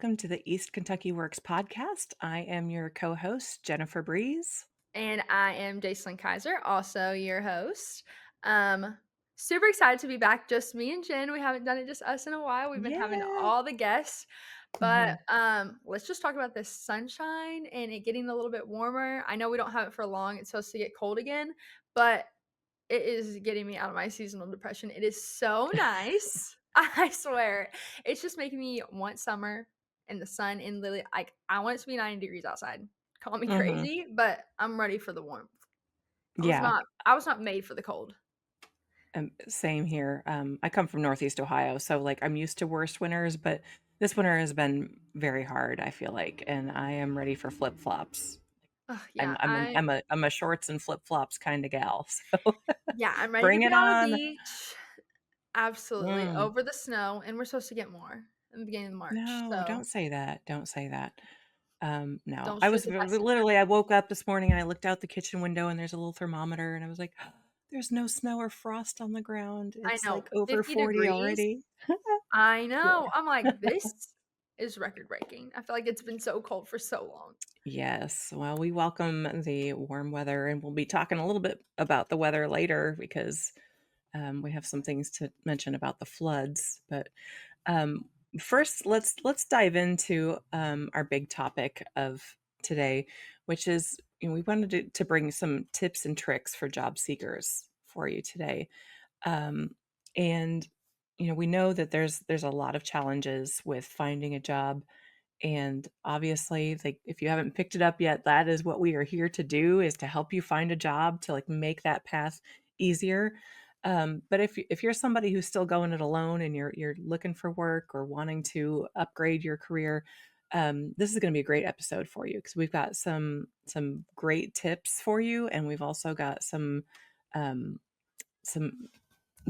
welcome to the East Kentucky Works podcast. I am your co-host, Jennifer Breeze. And I am Jacelyn Kaiser, also your host. Um, Super excited to be back, just me and Jen. We haven't done it just us in a while. We've been having Yeah. all the guests. But Mhm. let's just talk about this sunshine and it getting a little bit warmer. I know we don't have it for long. It's supposed to get cold again, but it is getting me out of my seasonal depression. It is so nice. I swear. It's just making me want summer and the sun and literally like I want it to be 90 degrees outside. Call me Mhm. crazy, but I'm ready for the warmth. Yeah. I was not made for the cold. Same here. I come from Northeast Ohio, so like I'm used to worst winters, but this winter has been very hard, I feel like, and I am ready for flip-flops. Ugh, I'm yeah, I'm a, I'm a I'm a shorts and flip-flops kind of gal. So I'm ready to bring be it on the on. beach. Absolutely, Mm. over the snow, and we're supposed to get more in the beginning of March, No, so don't say that. Don't say that. No, don't shoot the messenger. literally, I woke up this morning and I looked out the kitchen window and there's a little thermometer and I was like, there's no snow or frost on the ground. I It's know, like over 50 40 degrees. already. I Yeah. know. I'm like, "This is record breaking." I feel like it's been so cold for so long. Yes. Well, we welcome the warm weather and we'll be talking a little bit about the weather later because we have some things to mention about the floods. But um, first, let's dive into our big topic of today, which is we wanted to bring some tips and tricks for job seekers for you today. Um, and we know that there's a lot of challenges with finding a job, and obviously, like if you haven't picked it up yet, that is what we are here to do, is to help you find a job, to like make that path easier. But if you're somebody who's still going it alone and you're looking for work or wanting to upgrade your career, this is going to be a great episode for you because we've got some great tips for you, and we've also got um, some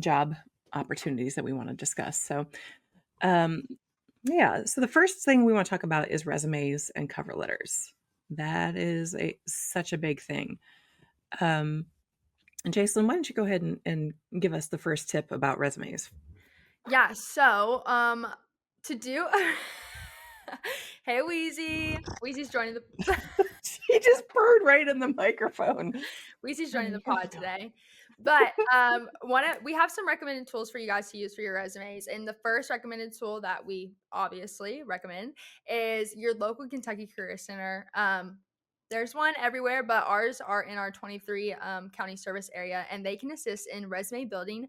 job opportunities that we want to discuss. So, um, yeah. So the first thing we want to talk about is resumes and cover letters. That is such a big thing. Um, and Jason, why don't you go ahead and give us the first tip about resumes? Yeah, so, to do Hey, Wheezy. Wheezy's joining the She just purred right in the microphone. Weezy's Oh joining the my pod God. today. But, we have some recommended tools for you guys to use for your resumes, and the first recommended tool that we obviously recommend is your local Kentucky Career Center. There's one everywhere, but ours are in our 23 county service area, and they can assist in resume building.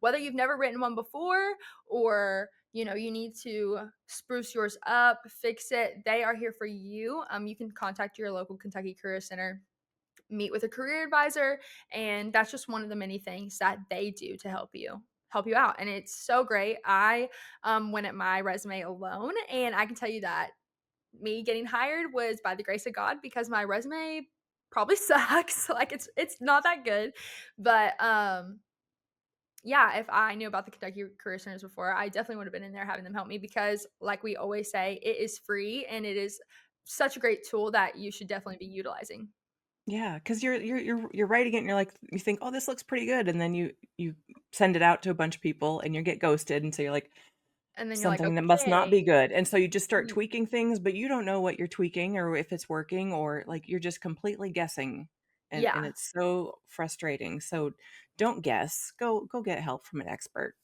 Whether you've never written one before or you need to spruce yours up, fix it, they are here for you. You can contact your local Kentucky Career Center, meet with a career advisor, and that's just one of the many things that they do to help you out, and it's so great. I went at my resume alone, and I can tell you that me getting hired was by the grace of God because my resume probably sucks. Like it's not that good, but yeah, if I knew about the Kentucky Career Centers before, I definitely would have been in there having them help me because, like we always say, it is free and it is such a great tool that you should definitely be utilizing. Yeah, because you're writing it and you're like you think, oh, this looks pretty good, and then you send it out to a bunch of people and you get ghosted, and so you're like, And then you're like, something that must not okay, be good, and so you just start tweaking things, but you don't know what you're tweaking or if it's working, or, like, you're just completely guessing, and yeah. it's so frustrating, so don't guess. Go get help from an expert.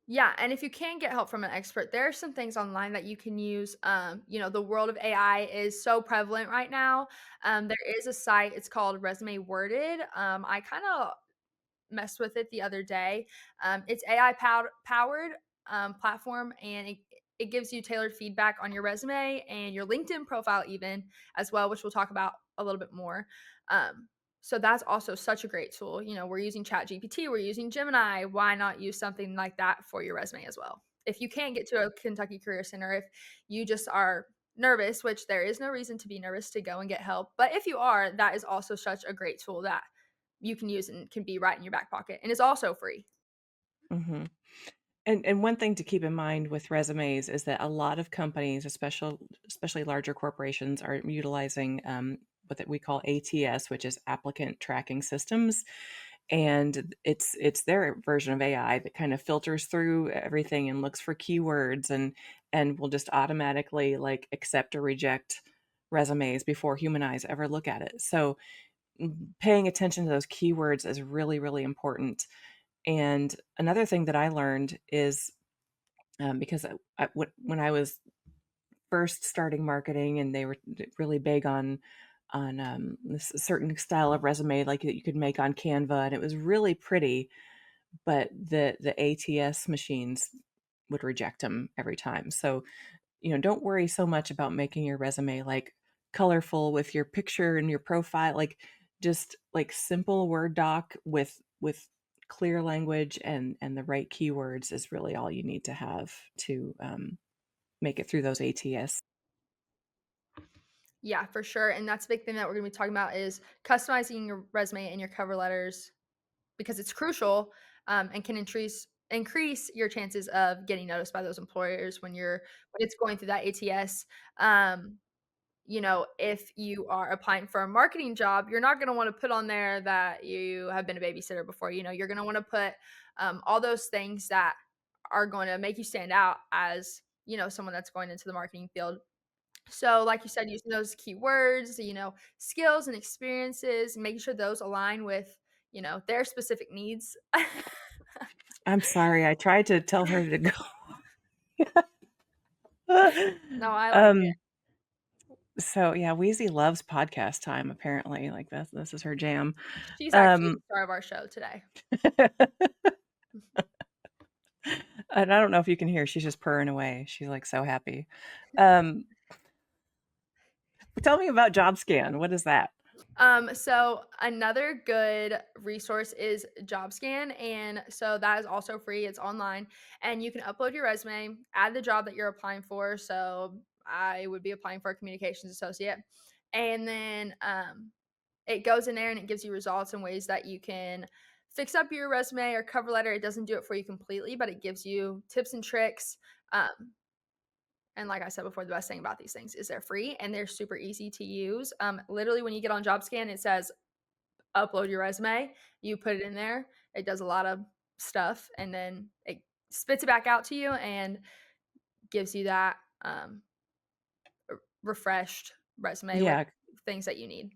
Yeah, and if you can get help from an expert, there are some things online that you can use. The world of AI is so prevalent right now. There is a site, it's called Resume Worded. I kind of messed with it the other day. It's AI powered platform, and it gives you tailored feedback on your resume and your LinkedIn profile, even as well, which we'll talk about a little bit more. Um, so that's also such a great tool. We're using ChatGPT, we're using Gemini. Why not use something like that for your resume as well? If you can't get to a Kentucky Career Center, if you just are nervous, which there is no reason to be nervous to go and get help, but if you are, that is also such a great tool that you can use and can be right in your back pocket, and it's also free. Mhm. And one thing to keep in mind with resumes is that a lot of companies, especially larger corporations, are utilizing what we call ATS, which is Applicant Tracking Systems, and it's their version of AI that kind of filters through everything and looks for keywords, and will just automatically like accept or reject resumes before human eyes ever look at it. So paying attention to those keywords is really, really important. And another thing that I learned is because when I was first starting marketing, and they were really big on this certain style of resume, like that you could make on Canva, and it was really pretty, but the ATS machines would reject them every time. So don't worry so much about making your resume like colorful with your picture and your profile. Like just like simple Word doc with clear language and the right keywords is really all you need to have to make it through those ATS. Yeah, for sure. And that's a big thing that we're going to be talking about is customizing your resume and your cover letters because it's crucial, and can increase your chances of getting noticed by those employers when it's going through that ATS. Um, if you are applying for a marketing job, you're not going to want to put on there that you have been a babysitter before. You're going to want to put all those things that are going to make you stand out as someone that's going into the marketing field. So, like you said, using those keywords, skills and experiences, making sure those align with, their specific needs. I'm sorry, I tried to tell her to go. No, I like it. um so yeah, Wheezy loves podcast time apparently. Like this is her jam. She's actually um the star of our show today. and I don't know if you can hear, she's just purring away. She's like so happy. um Tell me about JobScan. What is that? So another good resource is JobScan, and so that is also free. It's online, and you can upload your resume, add the job that you're applying for. So I would be applying for a communications associate, and then it goes in there and it gives you results and ways that you can fix up your resume or cover letter. It doesn't do it for you completely, but it gives you tips and tricks. And like I said before, the best thing about these things is they're free and they're super easy to use. Literally, when you get on JobScan, it says upload your resume. You put it in there. It does a lot of stuff, and then it spits it back out to you and gives you that refreshed resume with Yeah, things that you need.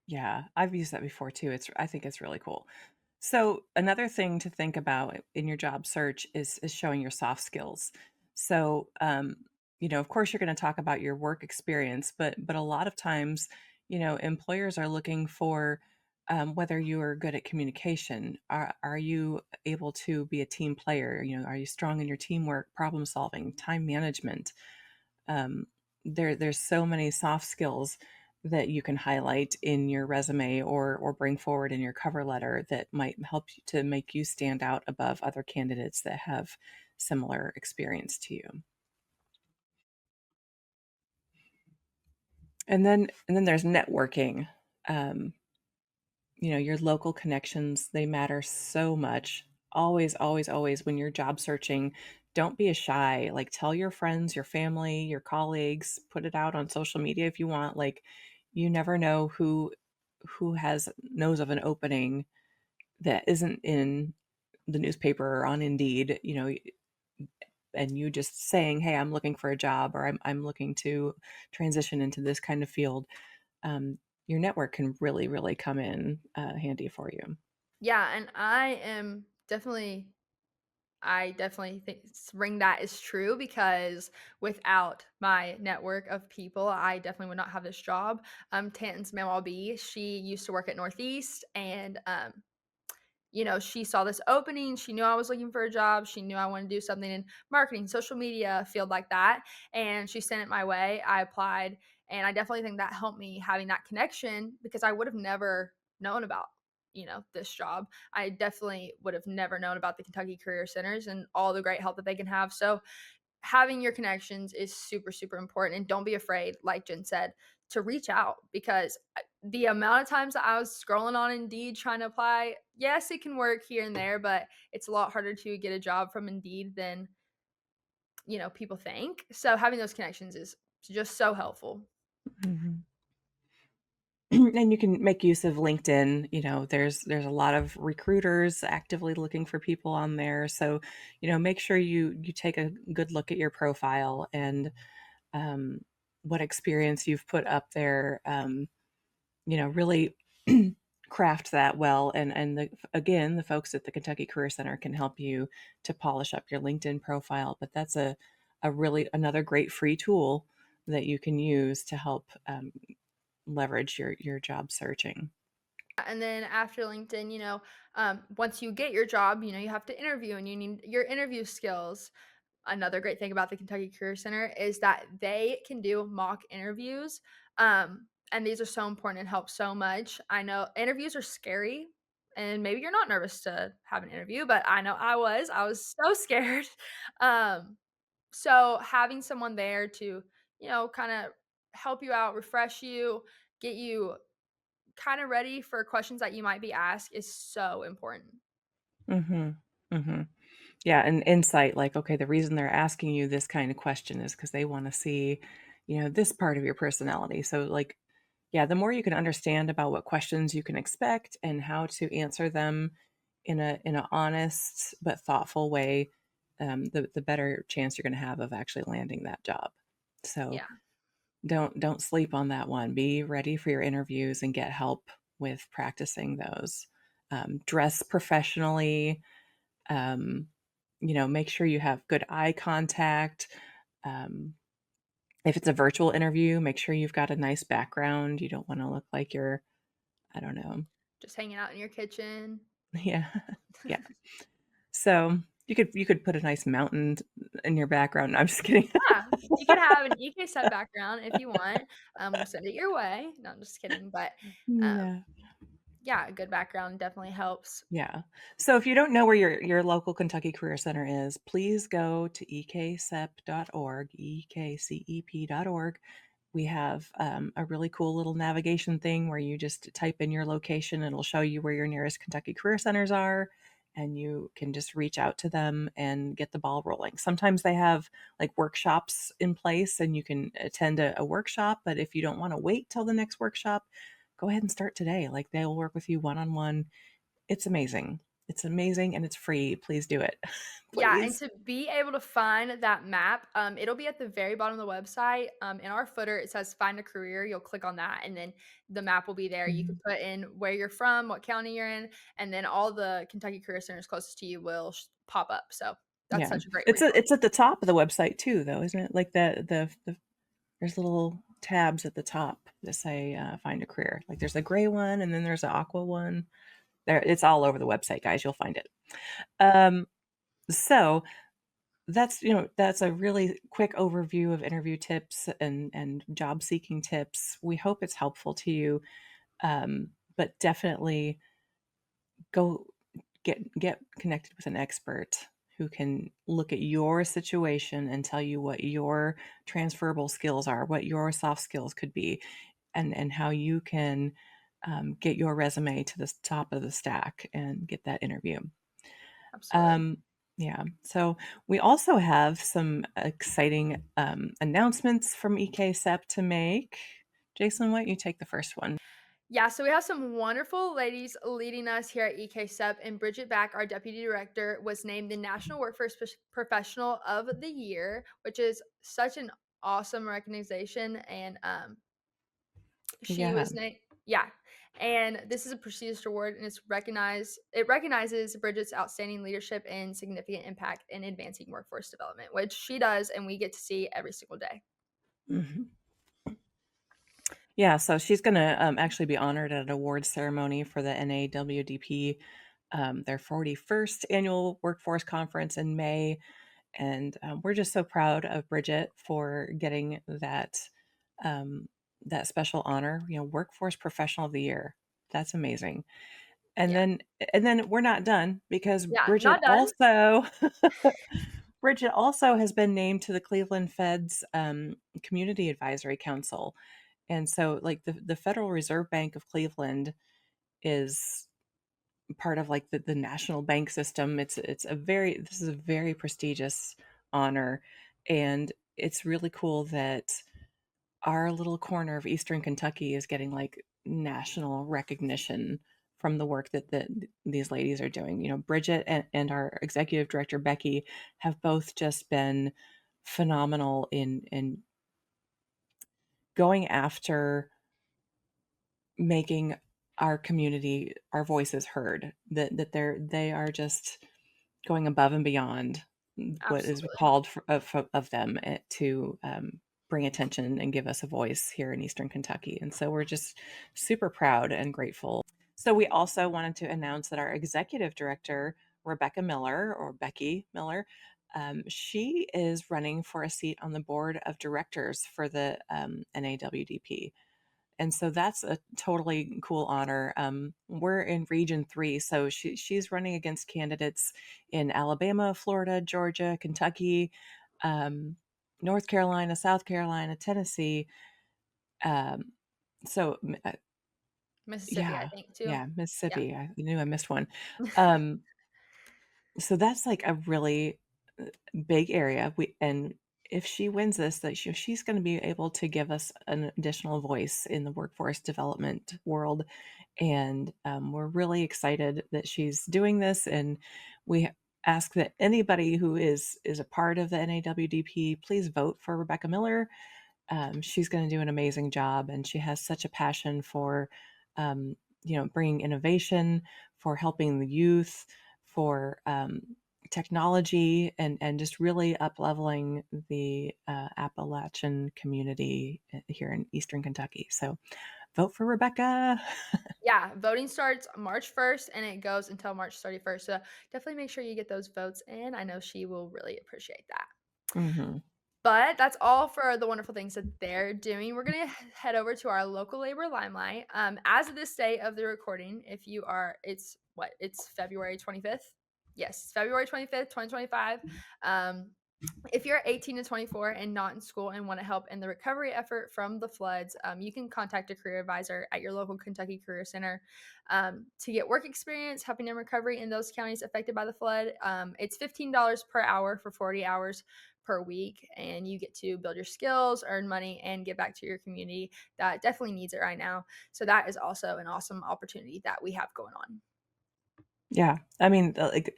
yeah, I've used that before too. I think it's really cool. So another thing to think about in your job search is showing your soft skills. So of course you're going to talk about your work experience, but a lot of times, employers are looking for whether you are good at communication. Are you able to be a team player? Are you strong in your teamwork, problem solving, time management? um, there's so many soft skills that you can highlight in your resume or bring forward in your cover letter that might help you to make you stand out above other candidates that have similar experience to you. And then there's networking. um, your local connections, they matter so much. Always, always, always, when you're job searching, don't be a shy. Like, tell your friends, your family, your colleagues, put it out on social media if you want. Like, you never know who has knows of an opening that isn't in the newspaper or on Indeed, and you just saying, "Hey, I'm looking for a job," or I'm looking to transition into this kind of field. um, your network can really, really come in handy for you. Yeah, and I definitely think ring that is true because without my network of people, I definitely would not have this job. Tanton's Mamaw B, she used to work at Northeast, and she saw this opening. She knew I was looking for a job. She knew I wanted to do something in marketing, social media, field like that. And she sent it my way. I applied. And I definitely think that helped me having that connection because I would have never known about, this job. I definitely would have never known about the Kentucky Career Centers and all the great help that they can have. So having your connections is super, super important. And don't be afraid, like Jen said, to reach out because the amount of times that I was scrolling on Indeed trying to apply, yes, it can work here and there, but it's a lot harder to get a job from Indeed than, people think. So having those connections is just so helpful. Mhm. and you can make use of LinkedIn. There's a lot of recruiters actively looking for people on there. So, make sure you take a good look at your profile and um, what experience you've put up there. Really craft that well. And again, the folks at the Kentucky Career Center can help you to polish up your LinkedIn profile. But that's a really another great free tool that you can use to help leverage your job searching. And then after LinkedIn, once you get your job, you have to interview and you need your interview skills. Another great thing about the Kentucky Career Center is that they can do mock interviews. And these are so important and help so much. I know interviews are scary, and maybe you're not nervous to have an interview, but I know I was. I was so scared. Um, so having someone there to, kind of help you out, refresh you, get you kind of ready for questions that you might be asked is so important. Hmm. Hmm. Yeah, and insight like, okay, the reason they're asking you this kind of question is because they want to see, this part of your personality. So, like, yeah, the more you can understand about what questions you can expect and how to answer them in a honest but thoughtful way, the better chance you're going to have of actually landing that job. So Yeah. don't sleep on that one. Be ready for your interviews and get help with practicing those. Dress professionally. Um, make sure you have good eye contact. Um, if it's a virtual interview, make sure you've got a nice background. You don't want to look like you're, I don't know. Just hanging out in your kitchen. Yeah. Yeah. So you could put a nice mountain in your background. I'm just kidding. Yeah, you could have an EKCEP background if you want. We'll send it your way. No, I'm just kidding, but, um, Yeah. yeah, a good background definitely helps. Yeah. So if you don't know where your local Kentucky Career Center is, please go to ekcep.org, ekcep.org. We have a really cool little navigation thing where you just type in your location and it'll show you where your nearest Kentucky Career Centers are. And you can just reach out to them and get the ball rolling. Sometimes they have like workshops in place and you can attend a workshop. But if you don't want to wait till the next workshop, go ahead and start today. Like they'll work with you one on one. It's amazing. It's amazing and it's free. Please do it. Yeah, and Please. to be able to find that map, it'll be at the very bottom of the website. In our footer, it says "Find a career." You'll click on that, and then the map will be there. You can Mhm. put in where you're from, what county you're in, and then all the Kentucky Career Centers closest to you will pop up. So that's Yeah. such a great It's resource. it's at the top of the website too, though, isn't it? Like there's little tabs at the top that say find a career. Like there's a gray one and then there's an aqua one. There it's all over the website, guys. You'll find it. Um, so that's a really quick overview of interview tips and job seeking tips. We hope it's helpful to you. But definitely go get connected with an expert who can look at your situation and tell you what your transferable skills are, what your soft skills could be, and how you can get your resume to the top of the stack and get that interview. Absolutely. Um, yeah. So we also have some exciting announcements from EKCEP to make. Jason, why don't you take the first one? Yeah, so we have some wonderful ladies leading us here at EKCEP, and Bridget Back, our deputy director, was named the National Workforce Professional of the Year, which is such an awesome recognition. And she Yeah. was named, yeah. And this is a prestigious award, and it recognizes Bridget's outstanding leadership and significant impact in advancing workforce development, which she does, and we get to see every single day. Mhm. Yeah, so she's gonna, actually be honored at an awards ceremony for the NAWDP, their 41st annual workforce conference in May, and, we're just so proud of Bridget for getting um, that special honor, Workforce Professional of the Year. That's amazing. And Yeah, then and then we're not done because yeah, not done. Bridget also has been named to the Cleveland Fed's, Community Advisory Council. And so, like, the Federal Reserve Bank of Cleveland is part of, like, the national bank system. This is a very prestigious honor, and it's really cool that our little corner of Eastern Kentucky is getting, like, national recognition from the work that these ladies are doing. You know, Bridget and our executive director Becky have both just been phenomenal in going after making our community, our voices heard. They are just going above and beyond what is Absolutely. called of them to bring attention and give us a voice here in Eastern Kentucky. And so we're just super proud and grateful. So we also wanted to announce that our executive director, Rebecca Miller, or Becky Miller, she is running for a seat on the board of directors for the NAWDP. And so that's a totally cool honor. We're in Region 3, so she's running against candidates in Alabama, Florida, Georgia, Kentucky, um, North Carolina, South Carolina, Tennessee. Um, so, Mississippi, I yeah, think, too. yeah, Yeah. Mississippi. I knew I missed one. Um, so that's like a really big area. And if she wins this, that she's going to be able to give us an additional voice in the workforce development world. And we're really excited that she's doing this. And we ask that anybody who is a part of the NAWDP, please vote for Rebecca Miller. She's going to do an amazing job, and she has such a passion for, um, bringing innovation, for helping the youth, for technology, and just really up leveling the Appalachian community here in Eastern Kentucky. So, vote for Rebecca. Yeah, voting starts March 1st and it goes until March 31st. So definitely make sure you get those votes in. I know she will really appreciate that. Hmm. But that's all for the wonderful things that they're doing. We're gonna head over to our local labor limelight. As of this day of the recording, if you are, it's February 25th. Yes, it's February 25th, 2025. Um, if you're 18 to 24 and not in school and want to help in the recovery effort from the floods, you can contact a career advisor at your local Kentucky Career Center to get work experience helping in recovery in those counties affected by the flood. It's $15 per hour for 40 hours per week, and you get to build your skills, earn money, and give back to your community that definitely needs it right now. So that is also an awesome opportunity that we have going on. Yeah, I mean, like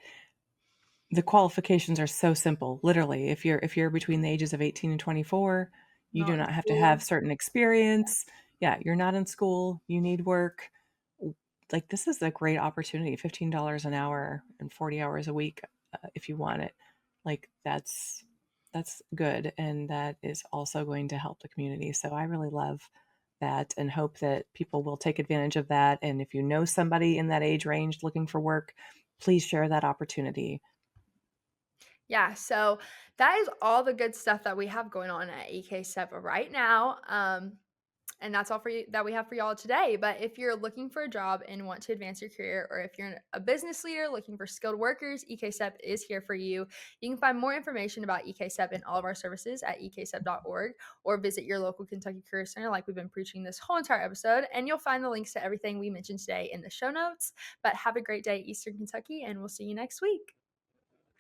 the qualifications are so simple. Literally, if you're between the ages of 18 and 24, you do Not in not have to have school. certain experience. Yeah, you're not in school, you need work. Like this is a great opportunity, $15 an hour and 40 hours a week if you want it. Like that's good, and that is also going to help the community. So I really love that and hope that people will take advantage of that. And if you know somebody in that age range looking for work, please share that opportunity. Yeah, so that is all the good stuff that we have going on at EKCEP right now. And that's all for you that we have for y'all today. But if you're looking for a job and want to advance your career, or if you're a business leader looking for skilled workers, EKCEP is here for you. You can find more information about EKCEP and all of our services at ekcep.org or visit your local Kentucky Career Center, like we've been preaching this whole entire episode. And you'll find the links to everything we mentioned today in the show notes. But have a great day, Eastern Kentucky, and we'll see you next week.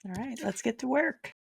All right, let's get to work.